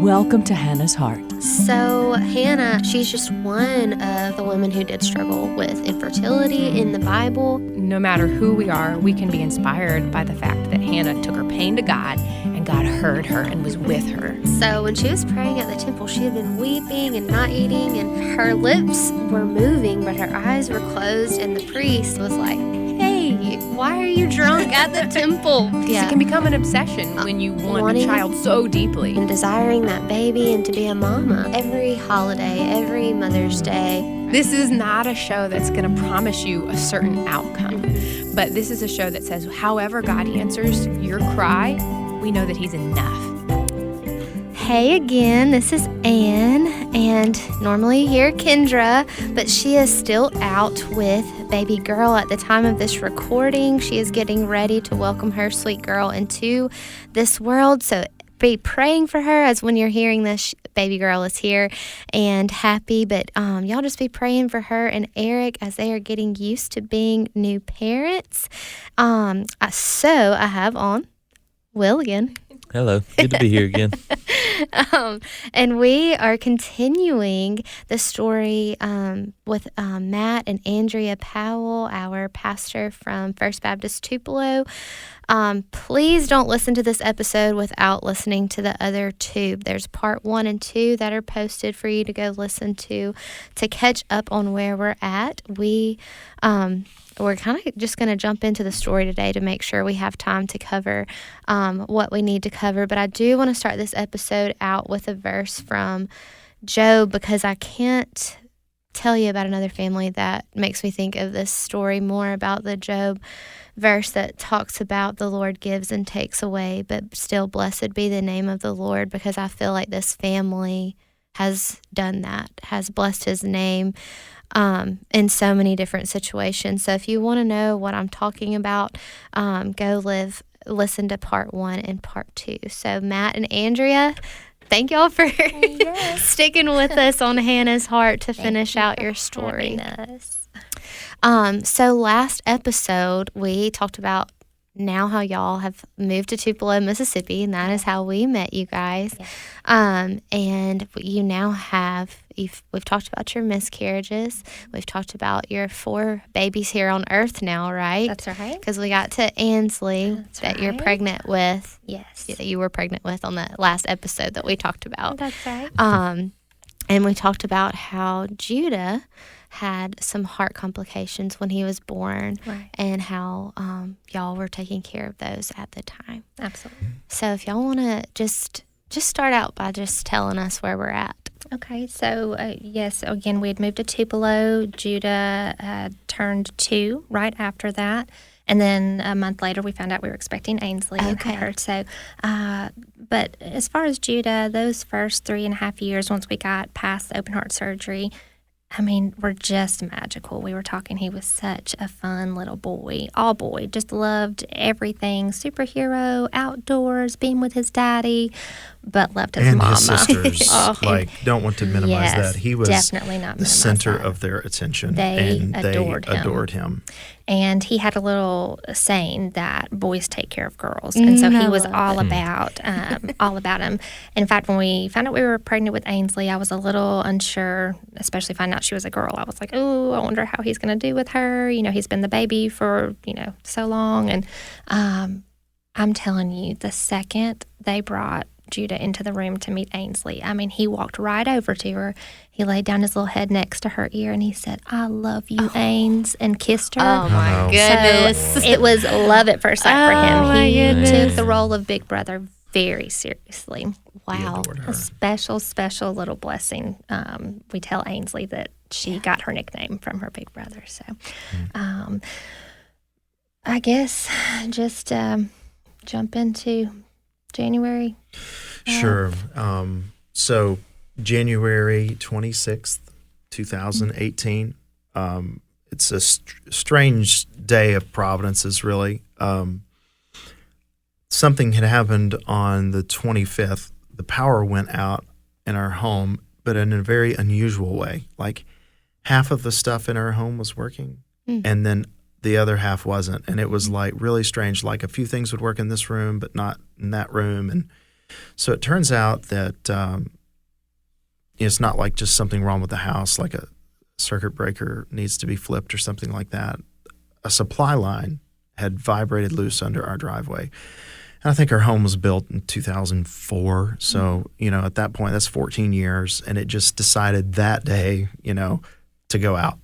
Welcome to Hannah's Heart. So Hannah, she's just one of the women who did struggle with infertility in the Bible. No matter who we are, we can be inspired by the fact that Hannah took her pain to God, and God heard her and was with her. So when she was praying at the temple, she had been weeping and not eating, and her lips were moving, but her eyes were closed, and the priest was like, "Hey, why are you drunk at the temple?" It can become an obsession when you want a child so deeply. And desiring that baby and to be a mama. Every holiday, every Mother's Day. This is not a show that's going to promise you a certain outcome, but this is a show that says, however God answers your cry, we know that He's enough. Hey again, this is Anne, and normally you hear Kendra, but she is still out with baby girl at the time of this recording. She is getting ready to welcome her sweet girl into this world, so be praying for her as when you're hearing this, baby girl is here and happy, but y'all just be praying for her and Eric as they are getting used to being new parents. So I have on Will again. Hello, good to be here again. And we are continuing the story with Matt and Andrea Powell, our pastor from First Baptist Tupelo. Please don't listen to this episode without listening to the other two. There's part 1 and 2 that are posted for you to go listen to catch up on where we're at. We're kind of just going to jump into the story today to make sure we have time to cover what we need to cover. But I do want to start this episode out with a verse from Job, because I can't tell you about another family that makes me think of this story more, about the Job verse that talks about the Lord gives and takes away, but still blessed be the name of the Lord, because I feel like this family has done that, has blessed His name in so many different situations. So if you want to know what I'm talking about, listen to part 1 and part 2. So Matt and Andrea, thank y'all for sticking with us on Hannah's Heart to finish out your story. So last episode we talked about now how y'all have moved to Tupelo, Mississippi, and that is how we met you guys. And you now we've talked about your miscarriages. We've talked about your 4 babies here on earth now, right? That's right. Because we got to Ansley you're pregnant with. Yes. That you were pregnant with on the last episode that we talked about. That's right. And we talked about how Judah had some heart complications when he was born, right, and how y'all were taking care of those at the time. Absolutely. So if y'all want to just start out by just telling us where we're at. Okay, so yes, again, we had moved to Tupelo. Judah turned 2 right after that. And then a month later, we found out we were expecting Ainsley. Okay. So, but as far as Judah, those first 3.5 years, once we got past the open heart surgery, I mean, were just magical. We were talking, he was such a fun little boy, all boy, just loved everything, superhero, outdoors, being with his daddy, but loved his and mama. His sisters. Don't want to minimize that. He was definitely not the center of their attention. They and adored him. And he had a little saying that boys take care of girls. And so he was all about him. In fact, when we found out we were pregnant with Ainsley, I was a little unsure, especially finding out she was a girl. I was like, oh, I wonder how he's going to do with her. You know, he's been the baby for, so long. And I'm telling you, the second they brought Judah into the room to meet Ainsley, I mean, he walked right over to her. He laid down his little head next to her ear and he said, "I love you, Ains," and kissed her. Oh my goodness. So it was love at first sight for him. My He goodness. took the role of big brother very seriously. Wow. A special little blessing. We tell Ainsley that she got her nickname from her big brother. So I guess just jump into January. Sure. So January 26th, 2018. It's a strange day of providences, really. Something had happened on the 25th. The power went out in our home, but in a very unusual way. Like half of the stuff in our home was working, and then the other half wasn't. And it was like really strange. Like a few things would work in this room, but not in that room. And So it turns out that it's not like just something wrong with the house, like a circuit breaker needs to be flipped or something like that. A supply line had vibrated loose under our driveway. And I think our home was built in 2004. So, at that point, that's 14 years. And it just decided that day, to go out.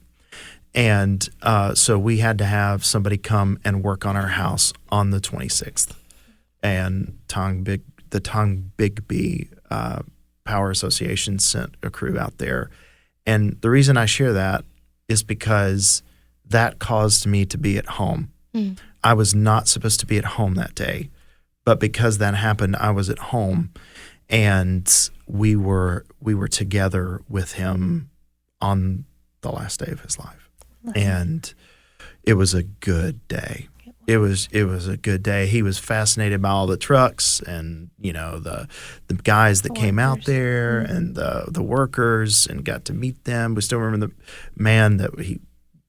And so we had to have somebody come and work on our house on the 26th. And the Bigby Power Association sent a crew out there. And the reason I share that is because that caused me to be at home. I was not supposed to be at home that day. But because that happened, I was at home, and we were together with him on the last day of his life. And it was a good day. It was a good day. He was fascinated by all the trucks and, the guys that came out there and the workers, and got to meet them. We still remember the man that he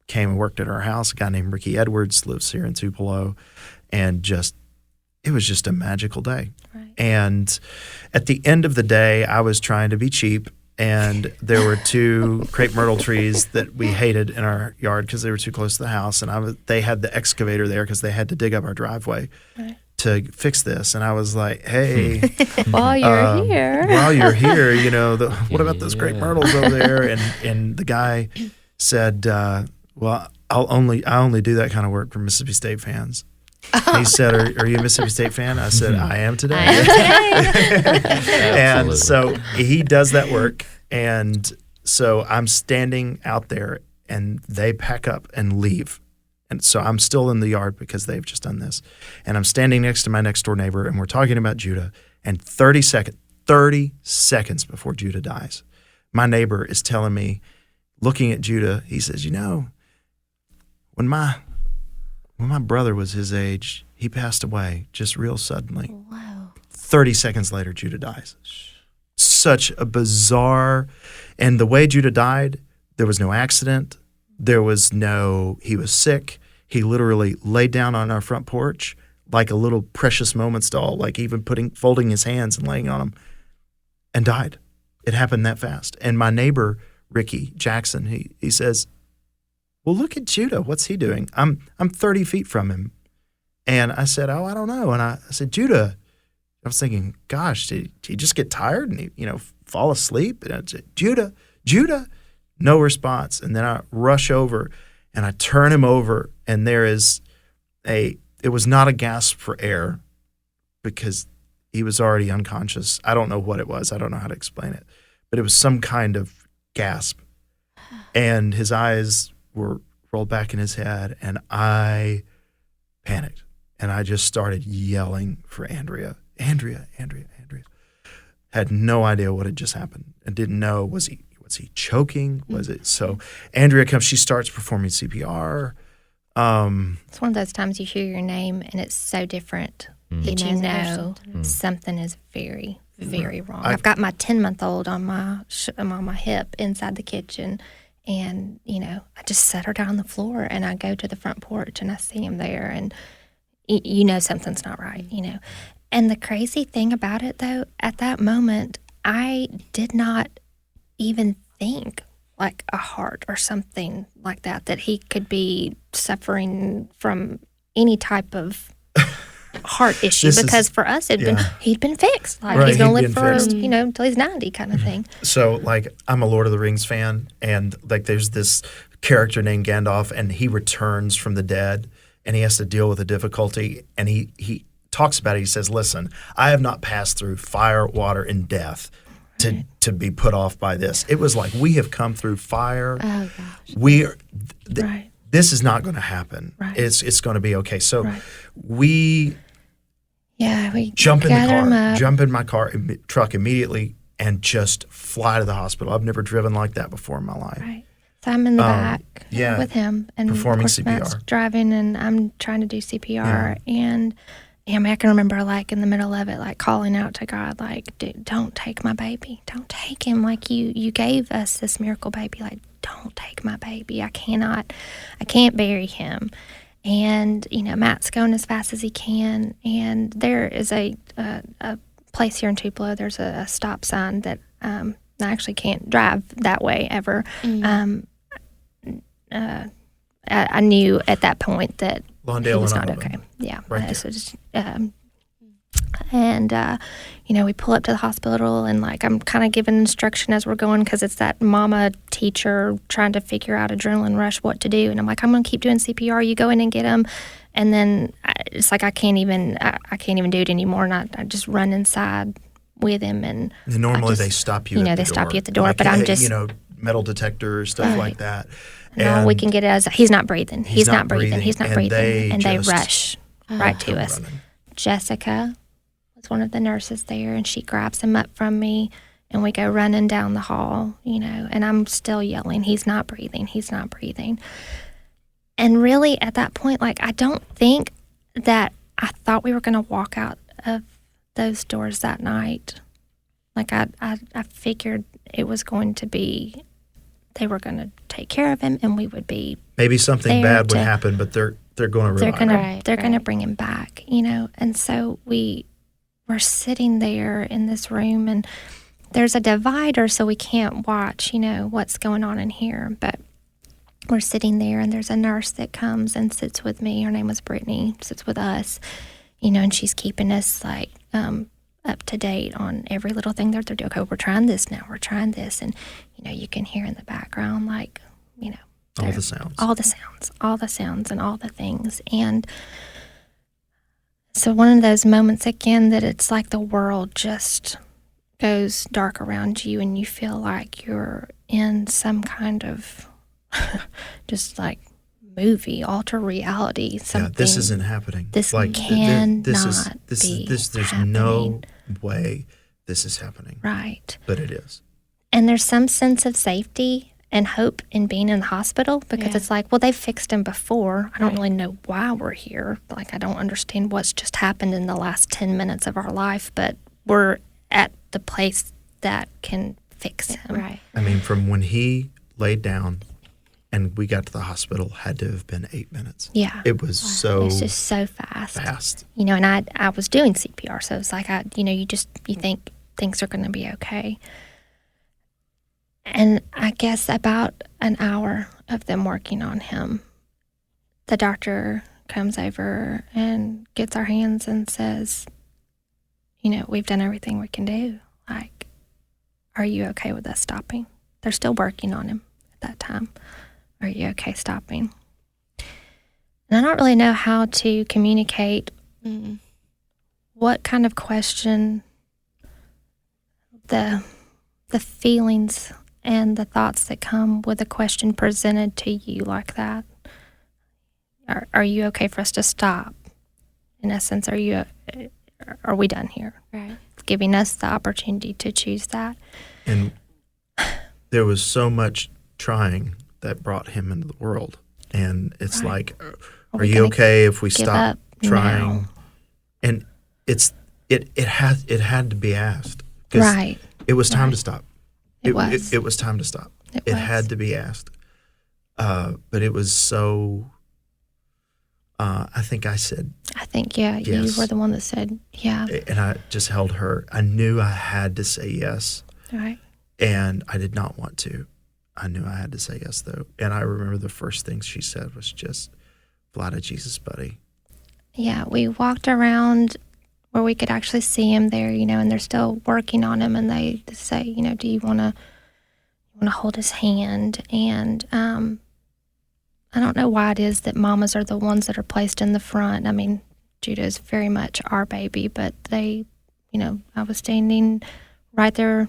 came and worked at our house, a guy named Ricky Edwards, lives here in Tupelo, and it was just a magical day. Right. And at the end of the day, I was trying to be cheap, and there were 2 crepe myrtle trees that we hated in our yard because they were too close to the house, and they had the excavator there because they had to dig up our driveway to fix this. And I was like, hey, while you're here, what about those crepe myrtles over there? And the guy said, well, I only do that kind of work for Mississippi State fans. He said, are you a Mississippi State fan? I said, I am today. And so he does that work. And so I'm standing out there, and they pack up and leave. And so I'm still in the yard because they've just done this. And I'm standing next to my next door neighbor, and we're talking about Judah. And 30 seconds before Judah dies, my neighbor is telling me, looking at Judah, he says, when my brother was his age, he passed away just real suddenly. Wow. 30 seconds later, Judah dies. Such a bizarre, and the way Judah died, there was no accident. He was sick. He literally laid down on our front porch like a little Precious Moments doll, like even folding his hands and laying on them, and died. It happened that fast. And my neighbor, Ricky Jackson, he says, well, look at Judah. What's he doing? I'm 30 feet from him. And I said, oh, I don't know. And I said, Judah. I was thinking, gosh, did he just get tired and fall asleep? And I said, Judah. No response. And then I rush over and I turn him over, and there is it was not a gasp for air because he was already unconscious. I don't know what it was. I don't know how to explain it. But it was some kind of gasp. And his eyes were rolled back in his head, and I panicked, and I just started yelling for Andrea. Had no idea what had just happened, and didn't know, was he choking? Was it so? Andrea comes, she starts performing CPR. It's one of those times you hear your name and it's so different that you know something is very, very wrong. I've got my 10-month-old on my hip inside the kitchen. And, I just set her down on the floor, and I go to the front porch, and I see him there, and something's not right, And the crazy thing about it, though, at that moment, I did not even think like a heart or something like that he could be suffering from any type of heart issue, because for us he'd been fixed. Like he's going to live for until he's 90 kind of thing. So I'm a Lord of the Rings fan, and there's this character named Gandalf, and he returns from the dead, and he has to deal with a difficulty, and he talks about it. He says, listen, I have not passed through fire, water, and death to be put off by this. It was like, we have come through fire. Oh gosh. This is not going to happen. Right. It's going to be okay. So we jump in my truck immediately, and just fly to the hospital. I've never driven like that before in my life. Right. So I'm in the back with him, and performing of course, CPR. Matt's driving, and I'm trying to do CPR, and I can remember in the middle of it, calling out to God, dude, don't take my baby, don't take him. You gave us this miracle baby. Don't take my baby. I can't bury him. And Matt's going as fast as he can, and there is a place here in Tupelo, there's a stop sign that I actually can't drive that way ever. I knew at that point that Lawndale he was and not Olive. okay. Yeah. Right So just, and, we pull up to the hospital, and like I'm kind of giving instruction as we're going, because it's that mama teacher trying to figure out adrenaline rush what to do. And I'm like, I'm going to keep doing CPR. You go in and get him. And then it's like I can't even do it anymore. And I just run inside with him. And normally they stop you at the door. they stop you at the door. Like, but I'm just, metal detectors, stuff like that. And all we can get is, he's not breathing. He's not breathing. He's not breathing. And they rush right to us. Running. Jessica was one of the nurses there, and she grabs him up from me, and we go running down the hall, and I'm still yelling, he's not breathing, he's not breathing. And really at that point, like, I don't think that I thought we were going to walk out of those doors that night. Like, I figured it was going to be, they were going to take care of him, and we would be maybe something bad would happen, but they're going to revive him. They're going to bring him back, And so we were sitting there in this room, and there's a divider, so we can't watch, what's going on in here. But we're sitting there, and there's a nurse that comes and sits with me. Her name was Brittany, sits with us, and she's keeping us like up to date on every little thing that they're doing. Okay, we're trying this now. We're trying this, and you can hear in the background, like, all the sounds, and all the things. And so one of those moments again that it's like the world just goes dark around you, and you feel like you're in some kind of just like movie, alter reality. Something. Yeah, this isn't happening. This like, cannot be. There's happening. No way this is happening. Right. But it is. And there's some sense of safety and hope in being in the hospital, because it's like, well, they've fixed him before. I don't really know why we're here. Like, I don't understand what's just happened in the last 10 minutes of our life, but we're at the place that can fix him. Right. I mean, from when he laid down and we got to the hospital, had to have been 8 minutes. Yeah. It was so It's just so fast. fast. And I was doing CPR, so it's like you think things are going to be okay. And I guess about an hour of them working on him, the doctor comes over and gets our hands and says, we've done everything we can do. Like, are you okay with us stopping? They're still working on him at that time. Are you okay stopping? And I don't really know how to communicate what kind of question, the feelings and the thoughts that come with a question presented to you like that. Are you okay for us to stop? In essence, are we done here? Right. It's giving us the opportunity to choose that. And there was so much trying that brought him into the world. And it's like, are you okay if we stop trying? Now? And it had to be asked. 'Cause it was time to stop. It was time to stop. It had to be asked. But it was so, I think I said, yes. You were the one that said, and I just held her. I knew I had to say yes. Right. And I did not want to. I knew I had to say yes, though. And I remember the first things she said was just, fly to Jesus, buddy. Yeah, we walked around where we could actually see him there, and they're still working on him, and they say, do you want to hold his hand? And I don't know why it is that mamas are the ones that are placed in the front. I mean, Judah is very much our baby, but they, I was standing right there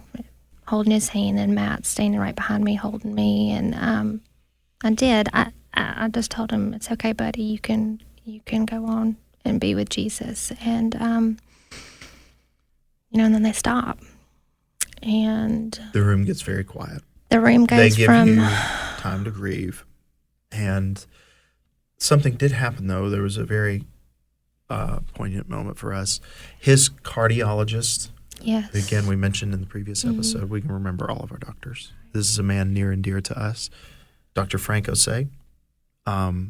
holding his hand, and Matt standing right behind me holding me, and I just told him, it's okay, buddy, you can go on and be with Jesus. And and then they stop, and the room gets very quiet. The room goes they give from you time to grieve. And something did happen, though. There was a very poignant moment for us. His cardiologist, yes, who, again, we mentioned in the previous episode, we can remember all of our doctors. This is a man near and dear to us, Dr. Frank Osei.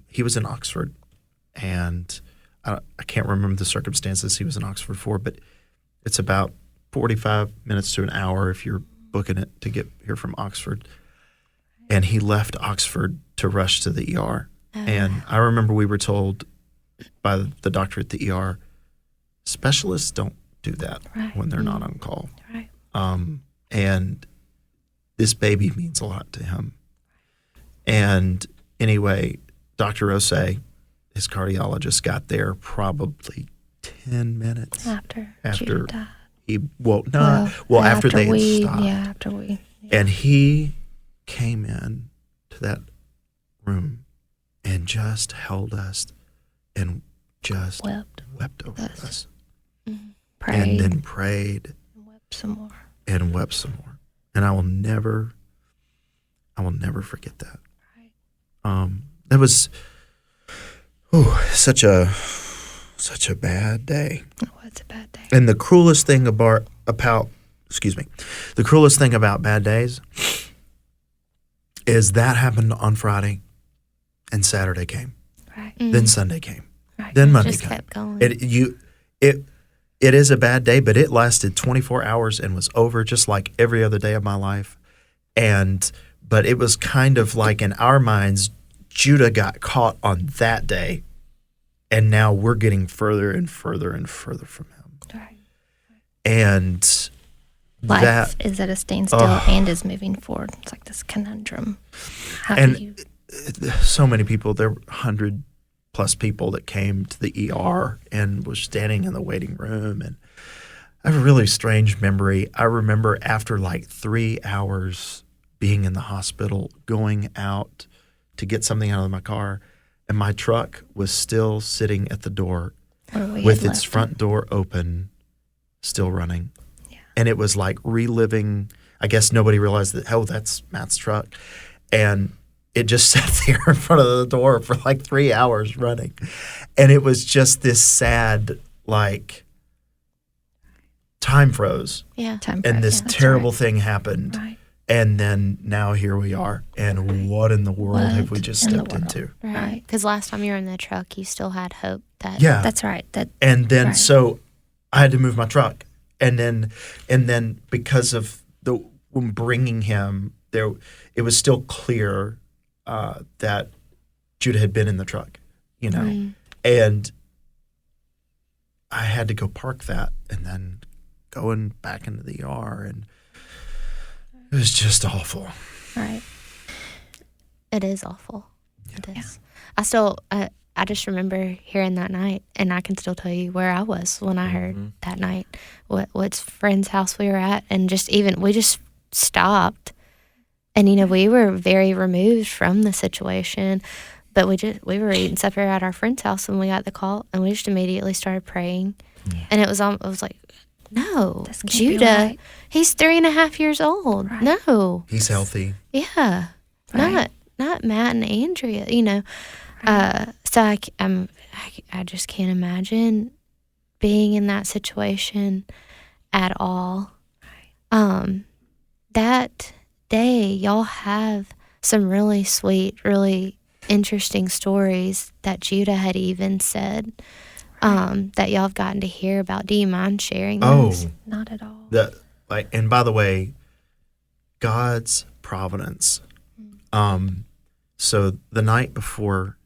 He was in Oxford, and I can't remember the circumstances he was in Oxford for, but it's about 45 minutes to an hour if you're booking it to get here from Oxford. And he left Oxford to rush to the ER. And I remember we were told by the doctor at the ER, specialists don't do that when they're not on call. Right. And this baby means a lot to him. And anyway, Dr. Osei, his cardiologist, got there probably 10 minutes After Judah died. he after they had stopped. Yeah, after we. And he came in to that room and just held us and just wept over us. Prayed. And then prayed And wept some more. and wept some more. And I will never forget that. Right. That was such a bad day. Oh, it's a bad day. And the cruelest thing about bad days is that happened on Friday, and Saturday came. Right. Then Sunday came. Right. Then Monday Just came. kept going. It is a bad day, but it lasted 24 hours and was over just like every other day of my life. But it was kind of like in our minds, Judah got caught on that day, and now we're getting further and further and further from him. Right. And Life that is at a standstill and is moving forward. It's like this conundrum. How And do you? so many people, there were 100 plus people that came to the ER and was standing in the waiting room. And I have a really strange memory. I remember after like 3 hours being in the hospital, going out to get something out of my car, and my truck was still sitting at the door Where we with had its left front door open, still running. Yeah. And it was like reliving. I guess nobody realized that, that's Matt's truck. And it just sat there in front of the door for like 3 hours running. And it was just this sad, like, time froze. Yeah. Time And for- this yeah, that's terrible right. thing happened. Right. And then now here we are. And what in the world have we What just in the stepped world? into? Right. Because last time you were in the truck, you still had hope that. Yeah. That's right. And then Right. so I had to move my truck. And then because of when bringing him there, it was still clear that Judah had been in the truck, and I had to go park that and then going back into the ER, and it was just awful. Right. It is awful. It is. I still, I just remember hearing that night, and I can still tell you where I was when I heard that night, what friend's house we were at, and we just stopped. And, we were very removed from the situation, but we were eating supper at our friend's house when we got the call, and we just immediately started praying. Yeah. And it was like, no, This can't be Judah, right. he's 3.5 years old. Right. No. He's healthy. Yeah. Right. Not Matt and Andrea, So I just can't imagine being in that situation at all. That day, y'all have some really sweet, really interesting stories that Judah had even said that y'all have gotten to hear about. Do you mind sharing those? Not at all. And by the way, God's providence. So the night before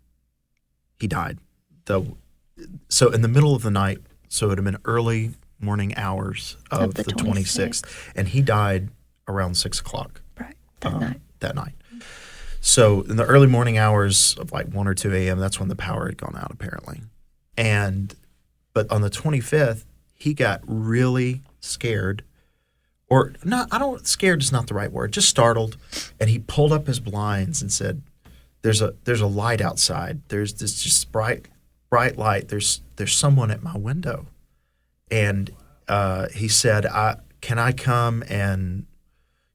he died, so in the middle of the night, so it would have been early morning hours of the 26th, and he died around 6 o'clock. Right. That night. So in the early morning hours of like 1 or 2 a.m., that's when the power had gone out apparently. But on the 25th, he got really scared, or not. Scared is not the right word. Just startled, and he pulled up his blinds and said, "There's a light outside. There's this just bright light. There's someone at my window," and he said, "Can I come and?"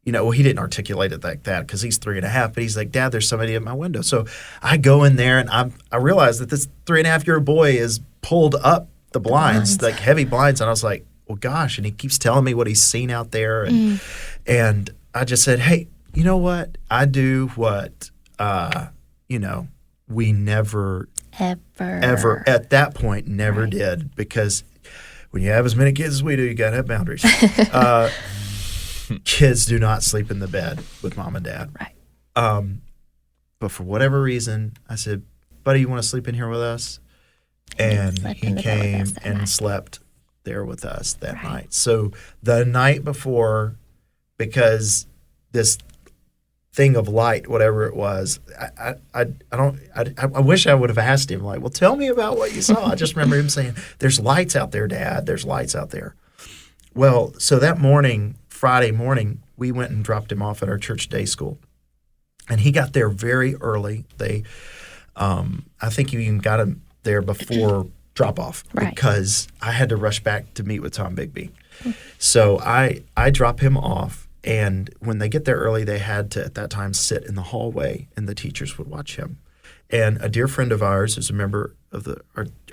Well, he didn't articulate it like that because he's 3.5, but he's like, "Dad, there's somebody at my window." So I go in there, and I realize that this 3.5-year-old boy is pulled up the blinds, like heavy blinds, and I was like, "Well, gosh!" And he keeps telling me what he's seen out there, and I just said, "Hey, you know what? I do what we never Ever at that point never did, because when you have as many kids as we do, you got to have boundaries. Kids do not sleep in the bed with mom and dad. Right. But for whatever reason, I said, buddy, you want to sleep in here with us? And he came and slept there with us that night. So the night before, because this thing of light, whatever it was, I wish I would have asked him, like, well, tell me about what you saw. I just remember him saying, there's lights out there, Dad. There's lights out there. Well, so that morning, Friday morning, we went and dropped him off at our church day school. And he got there very early. I think you even got him there before drop off because I had to rush back to meet with Tom Bigby. So I drop him off, and when they get there early, they had to at that time sit in the hallway, and the teachers would watch him. And a dear friend of ours, who's a member of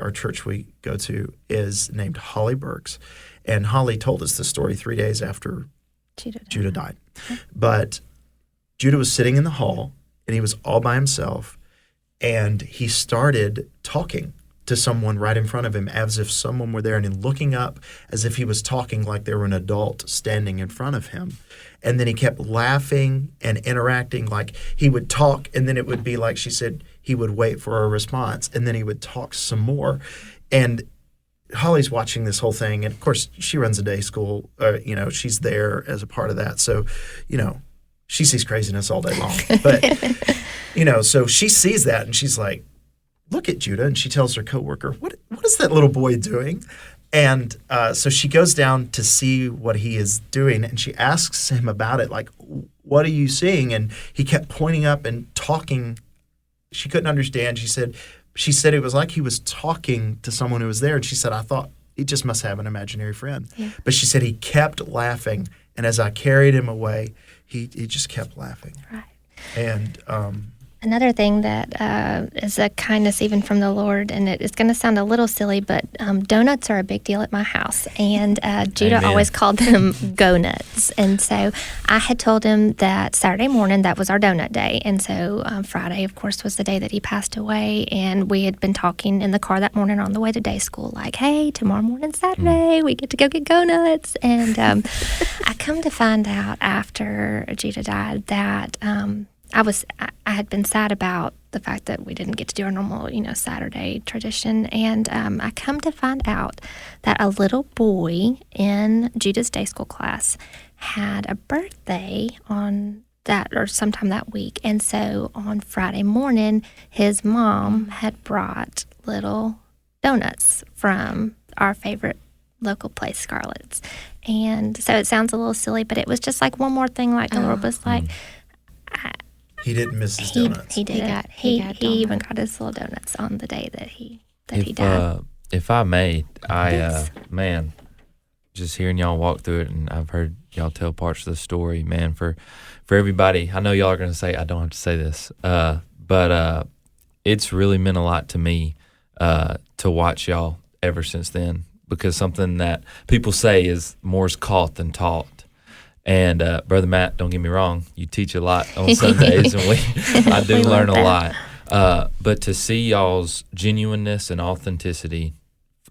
our church we go to, is named Holly Burks, and Holly told us the story 3 days after Judah died. But Judah was sitting in the hall, and he was all by himself, and he started talking to someone right in front of him as if someone were there, and then looking up as if he was talking like there were an adult standing in front of him. And then he kept laughing and interacting, like he would talk, and then it would be like she said, he would wait for a response, and then he would talk some more. And Holly's watching this whole thing, and of course she runs a day school, she's there as a part of that. So, she sees craziness all day long. But, so she sees that, and she's like, look at Judah. And she tells her coworker, what is that little boy doing? And so she goes down to see what he is doing, and she asks him about it, like, what are you seeing? And he kept pointing up and talking. She couldn't understand. She said it was like he was talking to someone who was there. And she said, I thought he just must have an imaginary friend. Yeah. But she said he kept laughing. And as I carried him away, he just kept laughing. Right. And another thing that is a kindness even from the Lord, and it's going to sound a little silly, but donuts are a big deal at my house. And Judah Amen. always called them go nuts. And so I had told him that Saturday morning, that was our donut day. And so Friday, of course, was the day that he passed away. And we had been talking in the car that morning on the way to day school, like, hey, tomorrow morning, Saturday, we get to go get go nuts. And I come to find out after Judah died that I had been sad about the fact that we didn't get to do our normal, Saturday tradition. And I come to find out that a little boy in Judah's day school class had a birthday on that or sometime that week. And so on Friday morning, his mom had brought little donuts from our favorite local place, Scarlett's. And so it sounds a little silly, but it was just like one more thing, like the Lord was like, he didn't miss his donuts. He did. He even got his little donuts on the day that he died. If I may, man, just hearing y'all walk through it, and I've heard y'all tell parts of the story, man, for everybody. I know y'all are going to say, I don't have to say this, but it's really meant a lot to me to watch y'all ever since then, because something that people say is more's caught than taught. And Brother Matt, don't get me wrong, you teach a lot on Sundays, and I do learn a lot. But to see y'all's genuineness and authenticity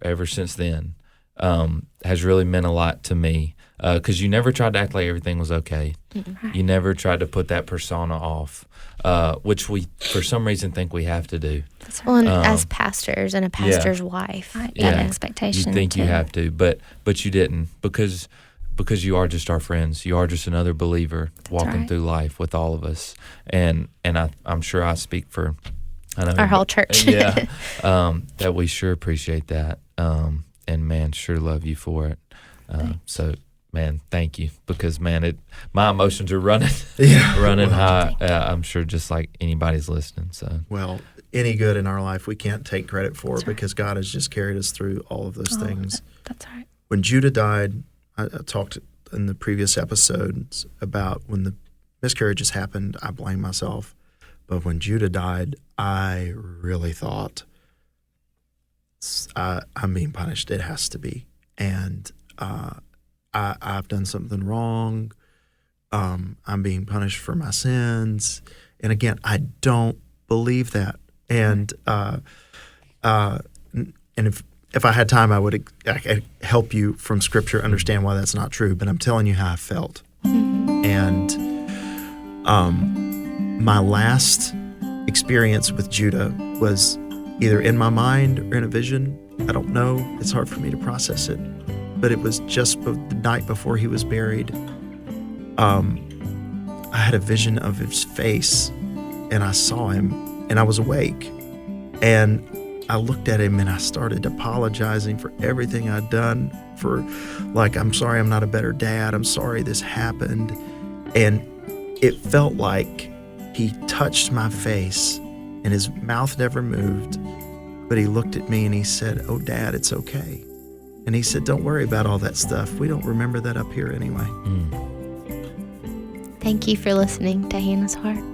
ever since then has really meant a lot to me, because you never tried to act like everything was okay. Mm-hmm. You never tried to put that persona off, which we, for some reason, think we have to do. Well, and as pastors and a pastor's wife, that expectation. You think you have to, but you didn't, because you are just our friends. You are just another believer walking through life with all of us. And I'm sure I speak for our whole church. That we sure appreciate that. And, man, sure love you for it. So, man, thank you. Because, man, my emotions are running high. I'm sure just like anybody's listening. So, well, any good in our life we can't take credit for because God has just carried us through all of those things. That's right. When Judah died, I talked in the previous episodes about when the miscarriages happened, I blamed myself. But when Judah died, I really thought, I'm being punished. It has to be. And I've done something wrong. I'm being punished for my sins. And again, I don't believe that. And if I had time, I could help you from Scripture understand why that's not true. But I'm telling you how I felt. And my last experience with Judah was either in my mind or in a vision. I don't know. It's hard for me to process it. But it was just the night before he was buried. I had a vision of his face, and I saw him, and I was awake. And I looked at him, and I started apologizing for everything I'd done, for like, I'm sorry I'm not a better dad. I'm sorry this happened. And it felt like he touched my face, and his mouth never moved. But he looked at me and he said, "Oh, Dad, it's okay." And he said, "Don't worry about all that stuff. We don't remember that up here anyway." Thank you for listening to Hannah's Heart.